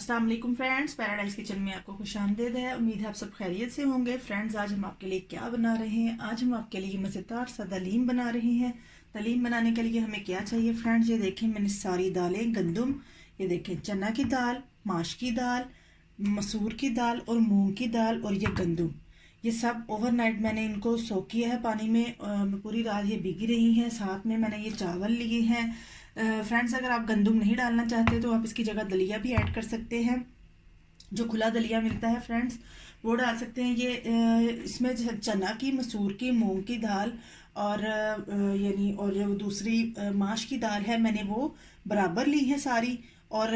अस्सलाम वालेकुम friends, paradise kitchen में आपको खुशामदीद है। उम्मीद है आप सब खैरियत से होंगे। फ्रेंड्स, आज हम आपके लिए क्या बना रहे हैं? आज हम आपके लिए मज़ेदार सा दलीम बना रहे हैं। दलीम बनाने के लिए हमें क्या चाहिए फ्रेंड्स? ये देखें, मैंने सारी दालें, गंदम, ये देखें चना की दाल, माश की दाल, मसूर की दाल और मूंग की दाल और ये गंदम, ये सब ओवरनाइट मैंने इनको सोक किया है पानी में। पूरी रात ये भीगी रही हैं। साथ में मैंने ये चावल लिए हैं। फ्रेंड्स, अगर आप गंदम नहीं डालना चाहते तो आप इसकी जगह दलिया भी ऐड कर सकते हैं। जो खुला दलिया मिलता है फ्रेंड्स, वो डाल सकते हैं। ये इसमें चना की, मसूर की, मूंग की दाल और यानी और जो दूसरी माश की दाल है, मैंने वो बराबर ली है सारी। और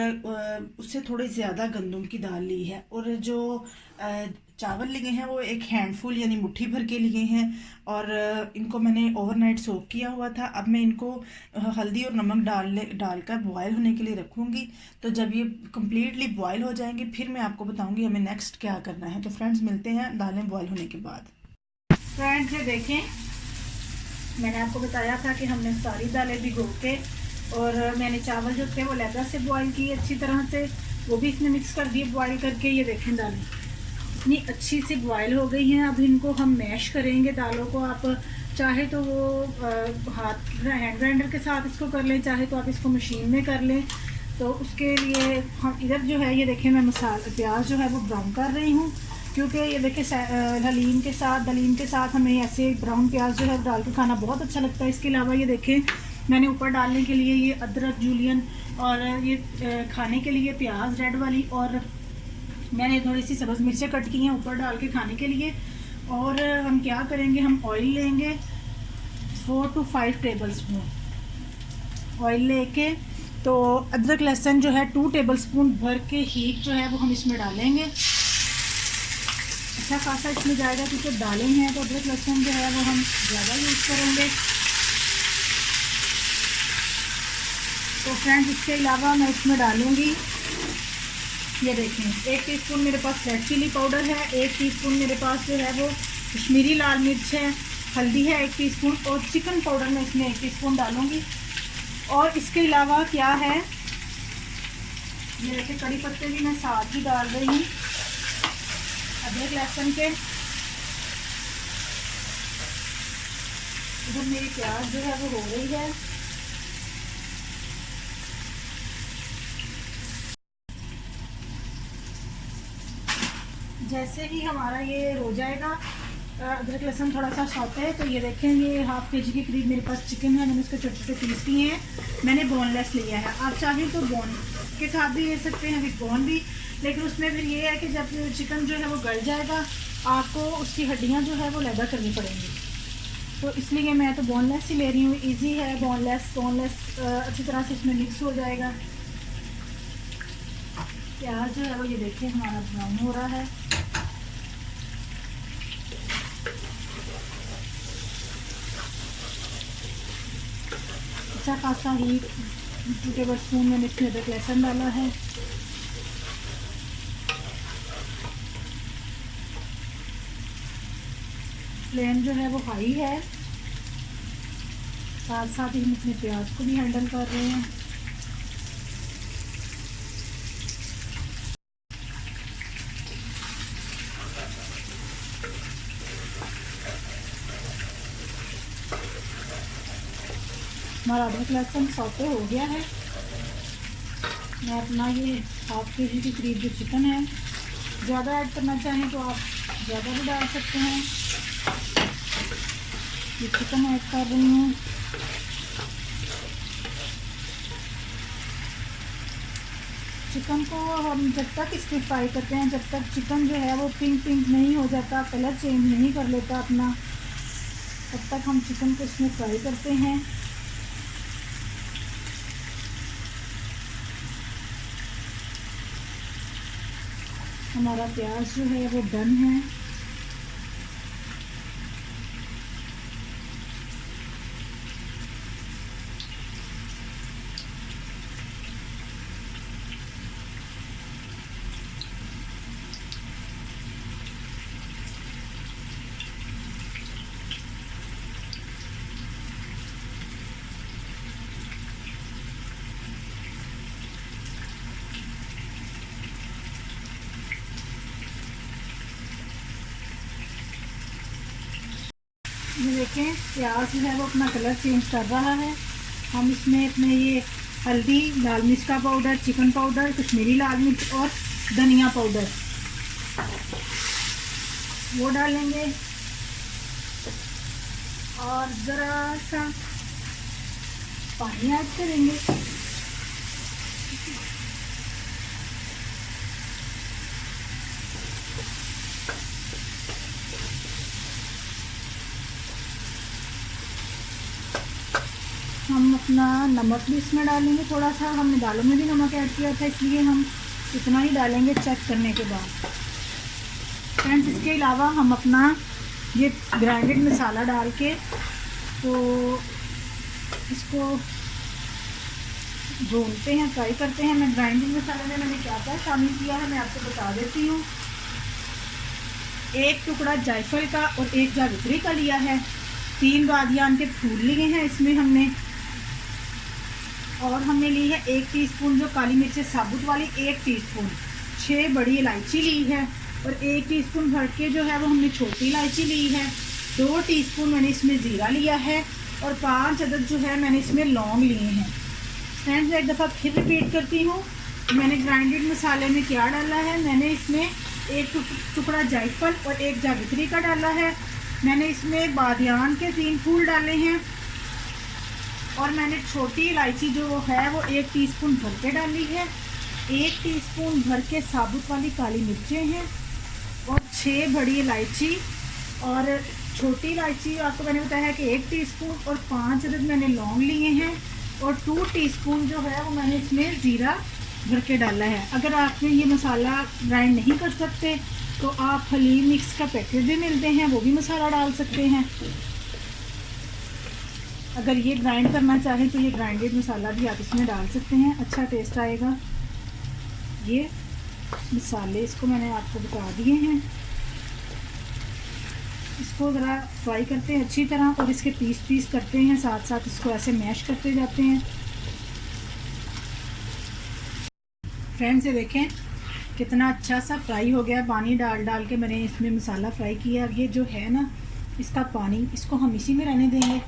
उससे थोड़ी ज़्यादा गंदम की दाल ली है। और जो चावल लिए हैं वो एक हैंडफुल यानी मुट्ठी भर के लिए हैं। और इनको मैंने ओवरनाइट सोक किया हुआ था। अब मैं इनको हल्दी और नमक डालकर बॉयल होने के लिए रखूँगी। तो जब ये कम्प्लीटली बॉयल हो जाएंगे फिर मैं आपको बताऊँगी हमें नेक्स्ट क्या करना है। तो फ्रेंड्स, मिलते हैं दालें बॉयल होने के बाद। फ्रेंड्स, ये देखें, मैंने आपको बताया था कि हमने सारी दालें भिगो के, और मैंने चावल जो थे वो लहदा से बॉयल किए अच्छी तरह से, वो भी इसमें मिक्स कर दिए बॉयल करके। ये देखें, दालें इतनी अच्छी से बॉयल हो गई हैं। अब इनको हम मैश करेंगे दालों को। आप चाहे तो वो हैंड ग्राइंडर के साथ इसको कर लें, चाहे तो आप इसको मशीन में कर लें। तो उसके लिए हम इधर जो है, ये देखें, मैं मसाला प्याज जो है वो ब्राउन कर रही हूँ, क्योंकि ये देखें दलीम के साथ हमें ऐसे ब्राउन प्याज जो है डाल के खाना बहुत अच्छा लगता है। इसके अलावा ये देखें, मैंने ऊपर डालने के लिए ये अदरक जूलियन और ये खाने के लिए प्याज रेड वाली, और मैंने थोड़ी सी सब्ज़ मिर्चें कट की हैं ऊपर डाल के खाने के लिए। और हम क्या करेंगे, हम ऑयल लेंगे 4 to 5 टेबल स्पून ऑयल लेके, तो अदरक लहसुन जो है 2 टेबल स्पून भर के हींग जो है वो हम इसमें डालेंगे। अच्छा खासा इसमें जाएगा, क्योंकि दालें हैं तो अदरक लहसुन जो है वो हम ज़्यादा यूज़ करेंगे। तो फ्रेंड्स, इसके अलावा मैं इसमें डालूँगी, ये देखें, 1 टीस्पून मेरे पास रेड चिली पाउडर है, 1 टीस्पून मेरे पास जो है वो कश्मीरी लाल मिर्च है, हल्दी है 1 टीस्पून, और चिकन पाउडर मैं इसमें 1 टीस्पून डालूँगी। और इसके अलावा क्या है, ये देखिए, कड़ी पत्ते भी मैं साथ ही डाल रही हूँ अदरक लहसुन के। इधर मेरी प्याज जो है वो हो गई है। जैसे ही हमारा ये हो जाएगा, अदरक लहसुन थोड़ा सा सौते है, तो ये देखें, ये हाफ के जी के करीब मेरे पास चिकन है। मैंने उसके छोटे छोटे पीस किए हैं। मैंने बोनलेस लिया है। आप चाहें तो बोन के साथ भी ले सकते हैं, विद बोन भी, लेकिन उसमें फिर ये है कि जब चिकन जो है वो गल जाएगा, आपको उसकी हड्डियाँ जो है वो लैदा करनी पड़ेंगी। तो इसलिए मैं तो बोनलेस ही ले रही हूँ। ईजी है, बोनलेस अच्छी तरह से इसमें मिक्स हो जाएगा। प्याज जो है वो ये देखिए हमारा ब्राउन हो रहा है। अच्छा खासा ही 2 टेबल स्पून मैंने इसमें अदरक लहसुन डाला है। फ्लेम जो है वो हाई है। साथ साथ ही हम अपने प्याज को भी हैंडल कर रहे हैं। हमारा अदरक लहसुन सौते हो गया है। मैं अपना ये हाफ के जी के करीब जो चिकन है, ज़्यादा ऐड करना चाहें तो आप ज़्यादा भी डाल सकते हैं। ये चिकन ऐड कर रही हूँ। चिकन को हम जब तक इसको फ्राई करते हैं, जब तक चिकन जो है वो पिंक नहीं हो जाता, कलर चेंज नहीं कर लेता अपना, तब तक हम चिकन को इसमें फ्राई करते हैं। हमारा प्याज जो है वो डन है। देखें प्याज जो है वो अपना कलर चेंज कर रहा है। हम इसमें अपने ये हल्दी, लाल मिर्च का पाउडर, चिकन पाउडर, कश्मीरी लाल मिर्च और धनिया पाउडर वो डालेंगे और ज़रा सा पानी ऐड करेंगे। हम अपना नमक भी इसमें डालेंगे थोड़ा सा। हमने दालों में भी नमक ऐड किया था, इसलिए हम इतना ही डालेंगे चेक करने के बाद। फ्रेंड्स, इसके अलावा हम अपना ये ग्राइंडेड मसाला डाल के तो इसको भूनते हैं, फ्राई करते हैं। मैं ग्राइंडेड मसाले में मैंने क्या क्या शामिल किया है मैं आपको बता देती हूँ। एक टुकड़ा जायफल का और एक जावित्री का लिया है। 3 बादियान के फूल लिए हैं इसमें हमने, और हमने ली है 1 टीस्पून जो काली मिर्च साबुत वाली, 1 टीस्पून। 6 बड़ी इलायची ली है और 1 टीस्पून भर के जो है वो हमने छोटी इलायची ली है। 2 टीस्पून मैंने इसमें ज़ीरा लिया है और 5 अदद जो है मैंने इसमें लौंग लिए हैं। फ्रेंड्स, एक दफ़ा फिर रिपीट करती हूँ, मैंने ग्राइंडेड मसाले में क्या डाला है। मैंने इसमें 1 टुकड़ा जायफल और 1 जावित्री का डाला है। मैंने इसमें बादियान के 3 फूल डाले हैं और मैंने छोटी इलायची जो है वो 1 टीस्पून भर के डाली है। 1 टीस्पून भर के साबुत वाली काली मिर्चें हैं और 6 बड़ी इलायची और छोटी इलायची आपको मैंने बताया है कि 1 टीस्पून और 5 अदद मैंने लौंग लिए हैं और 2 टीस्पून जो है वो मैंने इसमें ज़ीरा भर के डाला है। अगर आपने ये मसाला ग्राइंड नहीं कर सकते तो आप हलीम मिक्स का पैकेट भी मिलते हैं, वो भी मसाला डाल सकते हैं। अगर ये ग्राइंड करना चाहें तो ये ग्राइंडेड मसाला भी आप इसमें डाल सकते हैं, अच्छा टेस्ट आएगा। ये मसाले इसको मैंने आपको बता दिए हैं। इसको ज़रा फ्राई करते हैं अच्छी तरह और इसके पीस करते हैं, साथ साथ इसको ऐसे मैश करते जाते हैं। फ्रेंड्स, ये देखें कितना अच्छा सा फ्राई हो गया। पानी डाल के मैंने इसमें मसाला फ्राई किया। अब ये जो है ना इसका पानी, इसको हम इसी में रहने देंगे।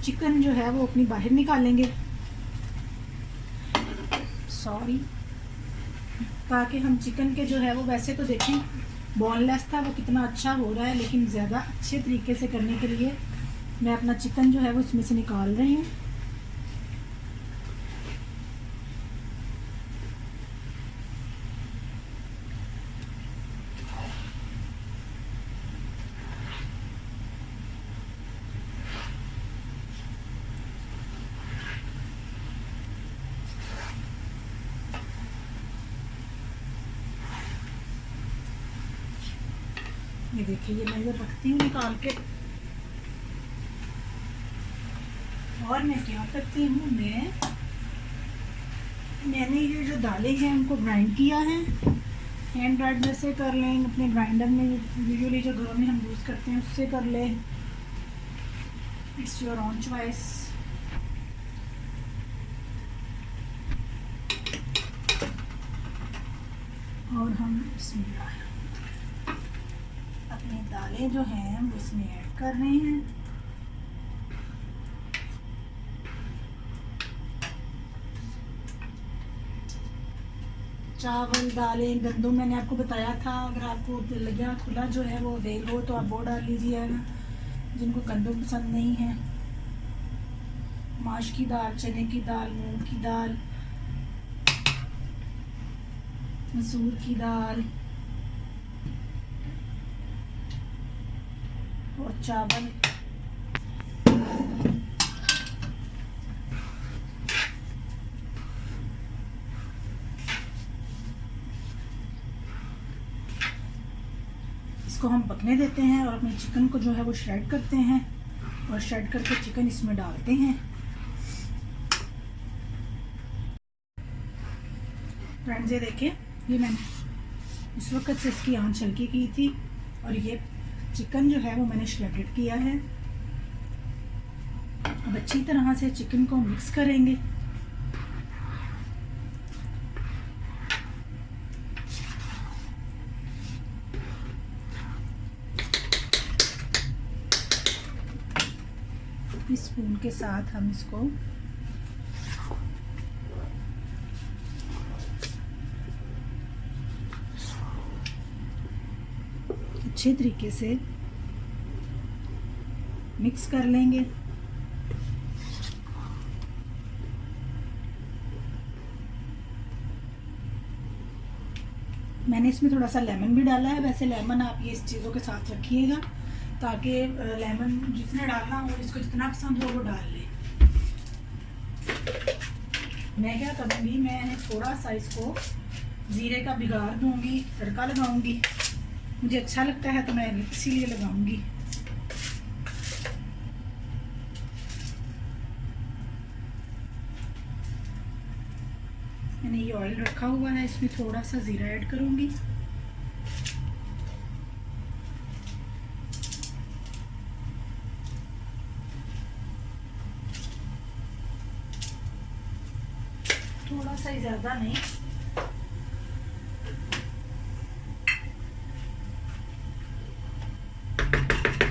चिकन जो है वो अपनी बाहर निकालेंगे, सॉरी, ताकि हम चिकन के जो है वो, वैसे तो देखें बोनलेस था वो कितना अच्छा हो रहा है, लेकिन ज़्यादा अच्छे तरीके से करने के लिए मैं अपना चिकन जो है वो इसमें से निकाल रही हूँ। ये देखिए, ये मैं इधर रखती हूँ निकाल के। और मैं क्या करती हूँ, मैंने ये जो दालें हैं उनको ग्राइंड किया है। हैंड ग्राइंडर से कर लें, अपने ग्राइंडर में यूजुअली जो घरों में हम यूज़ करते हैं उससे कर लें, इट्स योर ओन चॉइस। और हम इसमें अपनी दालें जो हैं वो इसमें ऐड कर रहे हैं। चावल, दालें, गंदम मैंने आपको बताया था। अगर आपको लगा खुला जो है वो अवेल हो तो आप वो डाल लीजिएगा, जिनको गंदम पसंद नहीं है। माश की दाल, चने की दाल, मूंग की दाल, मसूर की दाल और चावल। इसको हम पकने देते हैं और अपने चिकन को जो है वो श्रेड करते हैं और श्रेड करके चिकन इसमें डालते हैं। फ्रेंड्स, ये देखिए, ये मैंने इस वक्त से इसकी आंच हल्की की थी और ये चिकन जो है वो मैंने श्रेडेड किया है। अब अच्छी तरह से चिकन को मिक्स करेंगे। इस स्पून के साथ हम इसको अच्छे तरीके से मिक्स कर लेंगे। मैंने इसमें थोड़ा सा लेमन भी डाला है। वैसे लेमन आप ये इस चीज़ों के साथ रखिएगा ताकि लेमन जिसने डालना हो, इसको जितना पसंद हो वो डाल ले। मैं क्या करूँगी, मैं थोड़ा सा इसको ज़ीरे का बिगाड़ दूँगी, तड़का लगाऊँगी। मुझे अच्छा लगता है तो मैं इसीलिए लगाऊँगी। मैंने ये ऑयल रखा हुआ है, इसमें थोड़ा सा ज़ीरा ऐड करूँगी। थोड़ा सा ही, ज़्यादा नहीं।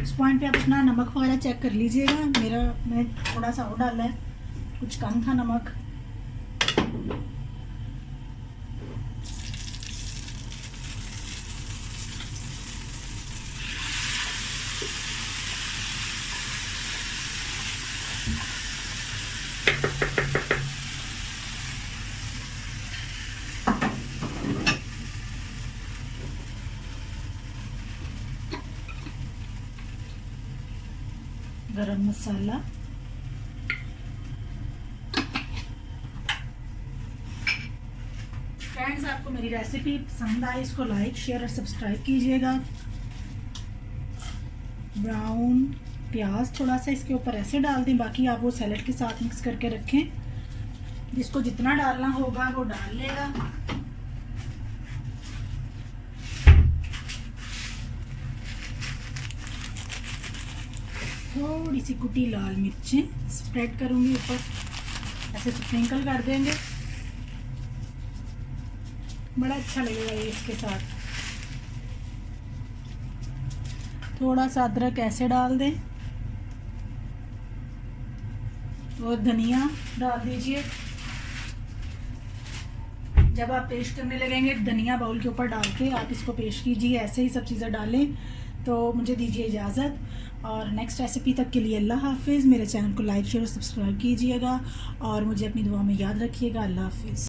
इस पॉइंट पे आप अपना नमक वगैरह चेक कर लीजिएगा। मैं थोड़ा सा और डाला है, कुछ कम था नमक। गरम मसाला, फ्रेंड्स आपको मेरी रेसिपी पसंद आए इसको लाइक शेयर और सब्सक्राइब कीजिएगा। ब्राउन प्याज थोड़ा सा इसके ऊपर ऐसे डाल दें, बाकी आप वो सैलेड के साथ मिक्स करके रखें। जिसको जितना डालना होगा वो डाल लेगा। थोड़ी सी कुटी लाल मिर्चें स्प्रेड करूंगी ऊपर, ऐसे स्प्रिंकल कर देंगे। बड़ा अच्छा लगेगा ये इसके साथ। थोड़ा सा अदरक ऐसे डाल दें और धनिया डाल दीजिए। जब आप पेस्ट करने लगेंगे धनिया बाउल के ऊपर डाल के आप इसको पेस्ट कीजिए। ऐसे ही सब चीज़ें डालें। तो मुझे दीजिए इजाज़त, और नेक्स्ट रेसिपी तक के लिए अल्लाह हाफिज़। मेरे चैनल को लाइक शेयर और सब्सक्राइब कीजिएगा और मुझे अपनी दुआ में याद रखिएगा। अल्लाह हाफिज़।